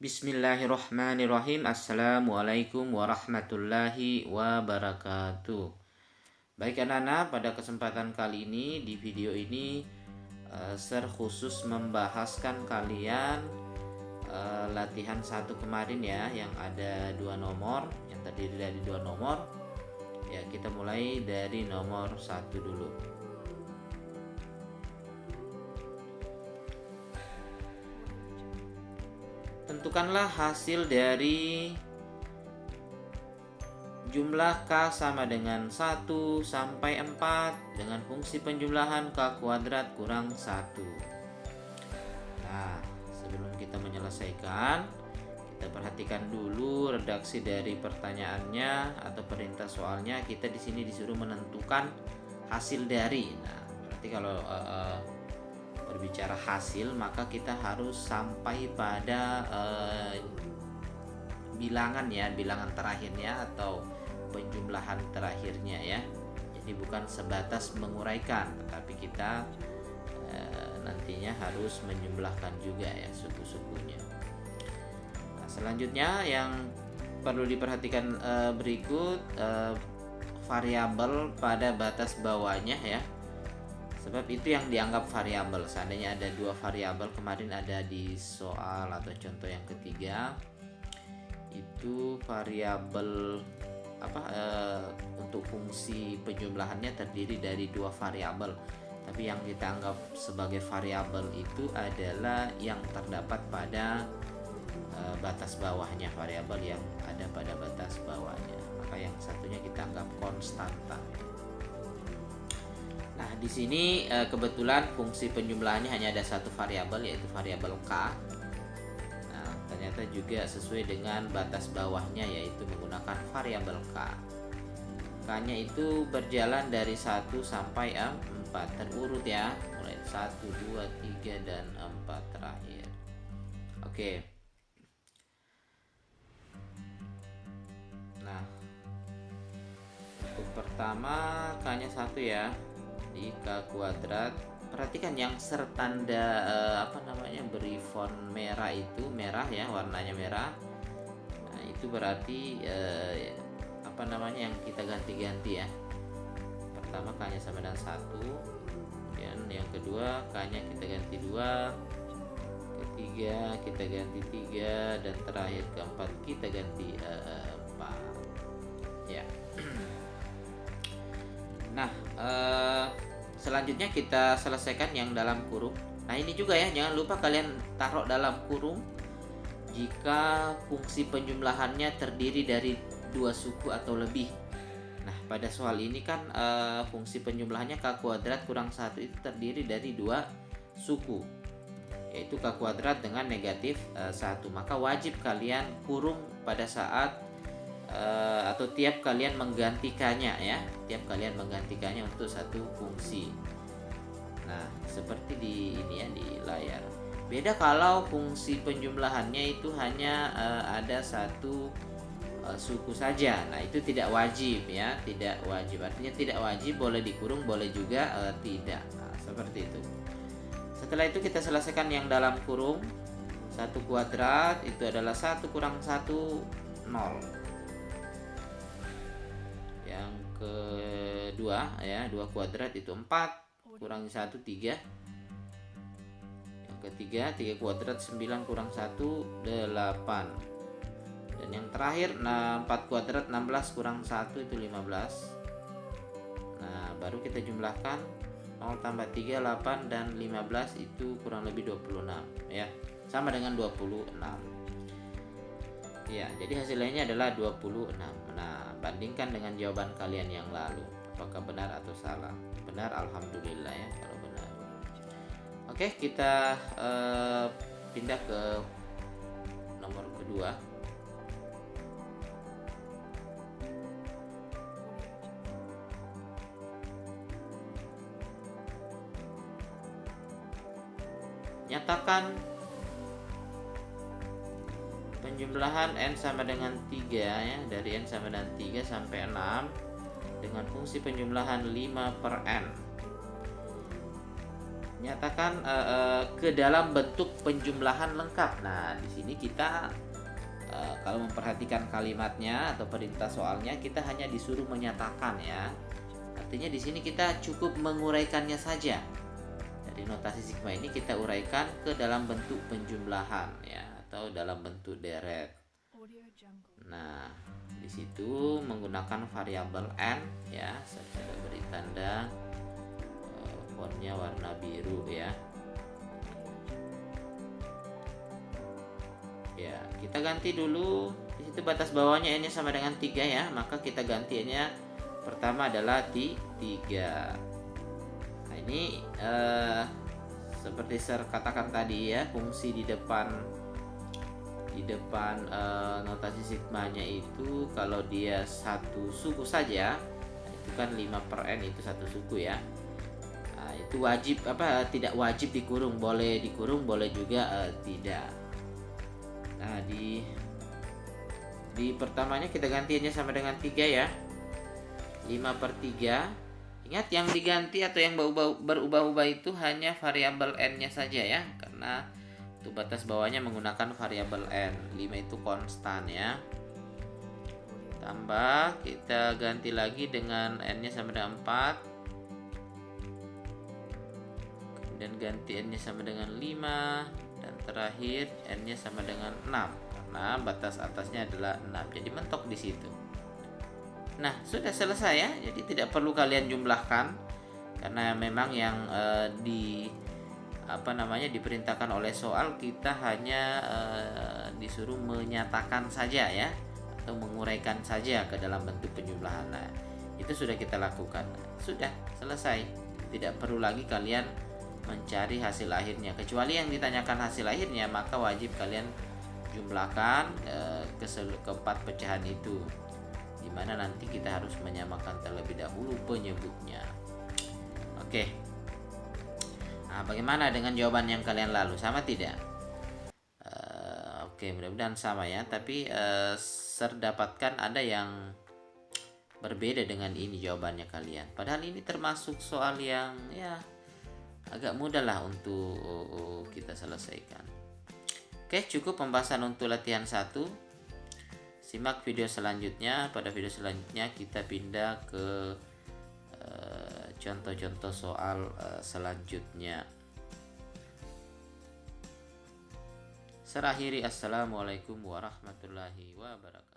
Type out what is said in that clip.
Bismillahirrahmanirrahim. Assalamualaikum warahmatullahi wabarakatuh. Baik anak-anak, pada kesempatan kali ini di video ini Sir khusus membahaskan kalian latihan satu kemarin ya, yang ada 2 nomor, yang terdiri dari 2 nomor. Ya, kita mulai dari nomor 1 dulu. Tentukanlah hasil dari jumlah K sama dengan 1 sampai 4 dengan fungsi penjumlahan K kuadrat kurang 1. Nah, sebelum kita menyelesaikan, kita perhatikan dulu redaksi dari pertanyaannya atau perintah soalnya. Kita di sini disuruh menentukan hasil dari. Nah, berarti kalau berbicara hasil, maka kita harus sampai pada bilangan ya, bilangan terakhirnya atau penjumlahan terakhirnya ya. Jadi bukan sebatas menguraikan, tetapi kita nantinya harus menjumlahkan juga ya suku-sukunya. Nah, selanjutnya yang perlu diperhatikan berikut variabel pada batas bawahnya ya. Sebab itu yang dianggap variabel. Seandainya ada 2 variabel, kemarin ada di soal atau contoh yang ketiga, itu variabel untuk fungsi penjumlahannya terdiri dari 2 variabel. Tapi yang kita anggap sebagai variabel itu adalah yang terdapat pada batas bawahnya, variabel yang ada pada batas bawahnya. Maka yang satunya kita anggap konstanta. Nah, di sini kebetulan fungsi penjumlahannya hanya ada 1 variabel, yaitu variabel K. Nah, ternyata juga sesuai dengan batas bawahnya, yaitu menggunakan variabel K. K-nya itu berjalan dari 1 sampai 4 terurut ya, mulai 1, 2, 3 dan 4 terakhir. Oke. Nah, untuk pertama K-nya 1 ya. Di K kuadrat, perhatikan yang sertanda beri font merah itu, merah ya, warnanya merah. Nah, itu berarti yang kita ganti-ganti ya. Pertama K nya sama dengan 1, dan yang kedua K nya kita ganti 2, ketiga kita ganti 3, dan terakhir keempat kita ganti 4 ya. Nah, selanjutnya kita selesaikan yang dalam kurung. Nah, ini juga ya, jangan lupa kalian taruh dalam kurung jika fungsi penjumlahannya terdiri dari 2 suku atau lebih. Nah, pada soal ini kan fungsi penjumlahannya K kuadrat kurang 1 itu terdiri dari 2 suku, yaitu K kuadrat dengan negatif 1. Maka wajib kalian kurung pada saat atau tiap kalian menggantikannya ya, tiap kalian menggantikannya untuk satu fungsi. Nah, seperti di ini ya, di layar. Beda kalau fungsi penjumlahannya itu hanya ada 1 suku saja. Nah, itu tidak wajib ya, tidak wajib. Artinya tidak wajib, boleh dikurung, boleh juga tidak. Nah, seperti itu. Setelah itu kita selesaikan yang dalam kurung. 1 kuadrat itu adalah 1 kurang 1, 0. Yang kedua ya, 2 kuadrat itu 4, kurangi 1, 3. Yang ketiga 3 kuadrat 9 kurang 1, 8. Dan yang terakhir 4 kuadrat 16 kurang 1 itu 15. Nah, baru kita jumlahkan 0 tambah 3, 8, dan 15 itu kurang lebih 26 ya, sama dengan 26 ya. Jadi hasilnya adalah 26. Nah, bandingkan dengan jawaban kalian yang lalu, apakah benar atau salah. Benar, alhamdulillah ya kalau benar. Oke, kita pindah ke nomor kedua. Nyatakan penjumlahan n sama dengan 3 ya, dari n sama dengan 3 sampai 6 dengan fungsi penjumlahan 5 per n. nyatakan ke dalam bentuk penjumlahan lengkap. Nah, di sini kita kalau memperhatikan kalimatnya atau perintah soalnya, kita hanya disuruh menyatakan ya. Artinya di sini kita cukup menguraikannya saja. Dari notasi sigma ini kita uraikan ke dalam bentuk penjumlahan ya, atau dalam bentuk deret. Nah, di situ menggunakan variabel n ya. Saya sudah beri tanda fontnya warna biru ya. Ya, kita ganti dulu. Di situ batas bawahnya n-nya sama dengan 3 ya, maka kita ganti n-nya pertama adalah di 3. Nah, ini seperti saya katakan tadi ya, fungsi di depan notasi sigmanya itu kalau dia satu suku saja, itu kan 5/n itu satu suku ya. Nah, itu wajib tidak wajib dikurung, boleh dikurung, boleh juga tidak. Nah, di pertamanya kita gantinya sama dengan 3 ya. 5/3. Ingat, yang diganti atau yang berubah-ubah itu hanya variabel n-nya saja ya, karena untuk batas bawahnya menggunakan variabel n. 5 itu konstan ya. Tambah, kita ganti lagi dengan n-nya sama dengan 4. Kemudian ganti n-nya sama dengan 5. Dan terakhir n-nya sama dengan 6, karena batas atasnya adalah 6. Jadi mentok di situ. Nah, sudah selesai ya. Jadi tidak perlu kalian jumlahkan, karena memang yang diperintahkan oleh soal, kita hanya disuruh menyatakan saja ya, atau menguraikan saja ke dalam bentuk penjumlahan. Nah, itu sudah kita lakukan. Sudah selesai. Tidak perlu lagi kalian mencari hasil akhirnya. Kecuali yang ditanyakan hasil akhirnya, maka wajib kalian jumlahkan ke 4 pecahan itu, dimana nanti kita harus menyamakan terlebih dahulu penyebutnya. Oke. Nah, bagaimana dengan jawaban yang kalian lalu? Sama tidak? Oke, mudah-mudahan sama ya. Tapi saya dapatkan ada yang berbeda dengan ini jawabannya kalian. Padahal ini termasuk soal yang ya agak mudah lah untuk kita selesaikan. Oke, cukup pembahasan untuk latihan 1. Simak video selanjutnya. Pada video selanjutnya kita pindah ke contoh-contoh soal selanjutnya. Saya akhiri. Assalamualaikum warahmatullahi wabarakatuh.